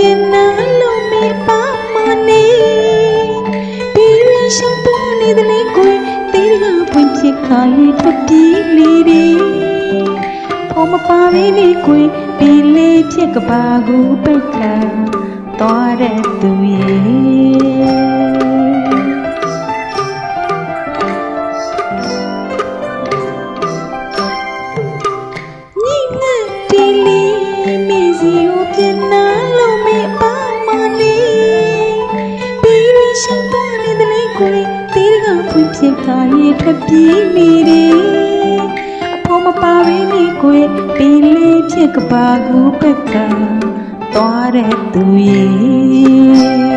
ပြန်နာလို့မေပါမနေပြီးရရှောင်းပေါ်နေတဲ့လေကိုတေးကပွင့်ဖြစ်ခါရဲ့ထွက်ပြေးလေတယ်ဖော်မပါရင်းနေကိုပြီးလေဖြစ်ကပါကိုပိတ်ခါသွားတဲ့သူရဲ့ပြန်နာလို့မေပါမနေပြီးရရှောင်းပေါ်နေတဲ့လေကိုတေးကဖွင့်ဖြစ်ခါရဲ့ထွက်ပြေးမိတယ်အဖော်မပါရင်းနေကိုပြီးလေဖြစ်ကပါကူပက်ကသွားတဲ့သူရဲ့